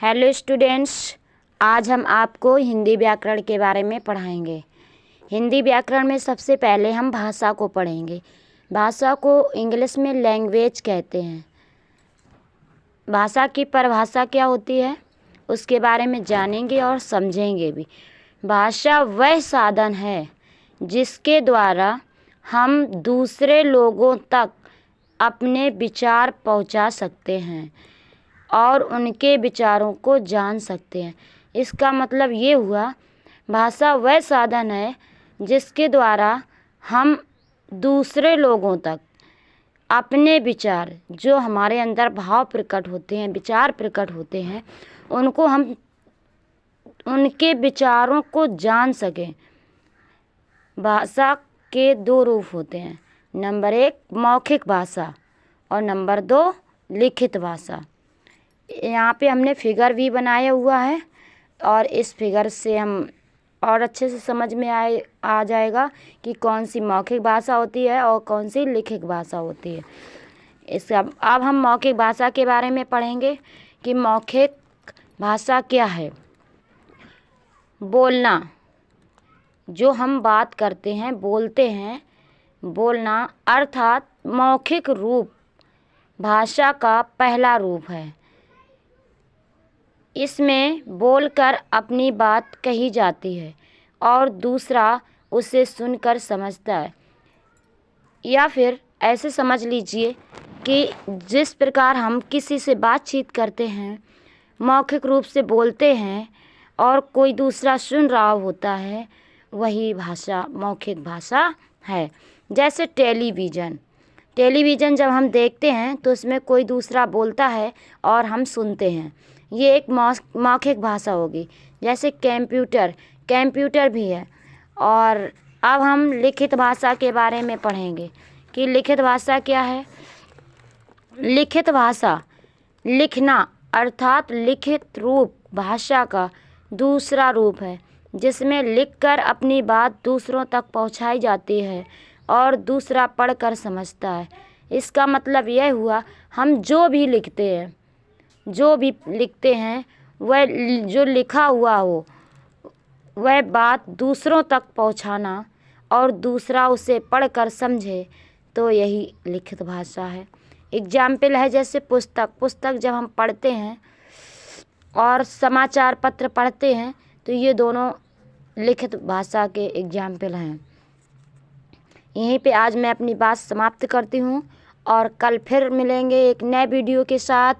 Hello students, आज हम आपको हिंदी व्याकरण के बारे में पढ़ाएंगे। हिंदी व्याकरण में सबसे पहले हम भाषा को पढ़ेंगे। भाषा को इंग्लिश में लैंग्वेज कहते हैं। भाषा की परिभाषा क्या होती है उसके बारे में जानेंगे और समझेंगे भी। भाषा वह साधन है जिसके द्वारा हम दूसरे लोगों तक अपने विचार पहुंचा सकते हैं और उनके विचारों को जान सकते हैं। इसका मतलब ये हुआ, भाषा वह साधन है जिसके द्वारा हम दूसरे लोगों तक अपने विचार, जो हमारे अंदर भाव प्रकट होते हैं, विचार प्रकट होते हैं, उनको हम उनके विचारों को जान सकें। भाषा के दो रूप होते हैं, नंबर 1 मौखिक भाषा और नंबर 2 लिखित भाषा। यहाँ पे हमने फिगर भी बनाया हुआ है और इस फिगर से हम और अच्छे से समझ में आ जाएगा कि कौन सी मौखिक भाषा होती है और कौन सी लिखित भाषा होती है। अब हम मौखिक भाषा के बारे में पढ़ेंगे कि मौखिक भाषा क्या है। बोलना, जो हम बात करते हैं, बोलते हैं, बोलना अर्थात मौखिक रूप भाषा का पहला रूप है। इसमें बोलकर अपनी बात कही जाती है और दूसरा उसे सुनकर समझता है। या फिर ऐसे समझ लीजिए कि जिस प्रकार हम किसी से बातचीत करते हैं, मौखिक रूप से बोलते हैं और कोई दूसरा सुन रहा होता है, वही भाषा मौखिक भाषा है। जैसे टेलीविज़न जब हम देखते हैं तो उसमें कोई दूसरा बोलता है और हम सुनते हैं, ये एक मौखिक भाषा होगी। जैसे कंप्यूटर भी है। और अब हम लिखित भाषा के बारे में पढ़ेंगे कि लिखित भाषा क्या है। लिखित भाषा लिखना अर्थात लिखित रूप भाषा का दूसरा रूप है, जिसमें लिखकर अपनी बात दूसरों तक पहुंचाई जाती है और दूसरा पढ़कर समझता है। इसका मतलब यह हुआ, हम जो भी लिखते हैं वह जो लिखा हुआ हो वह बात दूसरों तक पहुंचाना और दूसरा उसे पढ़कर समझे, तो यही लिखित भाषा है। एग्जाम्पल है जैसे पुस्तक जब हम पढ़ते हैं और समाचार पत्र पढ़ते हैं तो ये दोनों लिखित भाषा के एग्जाम्पल हैं। यहीं पे आज मैं अपनी बात समाप्त करती हूँ और कल फिर मिलेंगे एक नए वीडियो के साथ।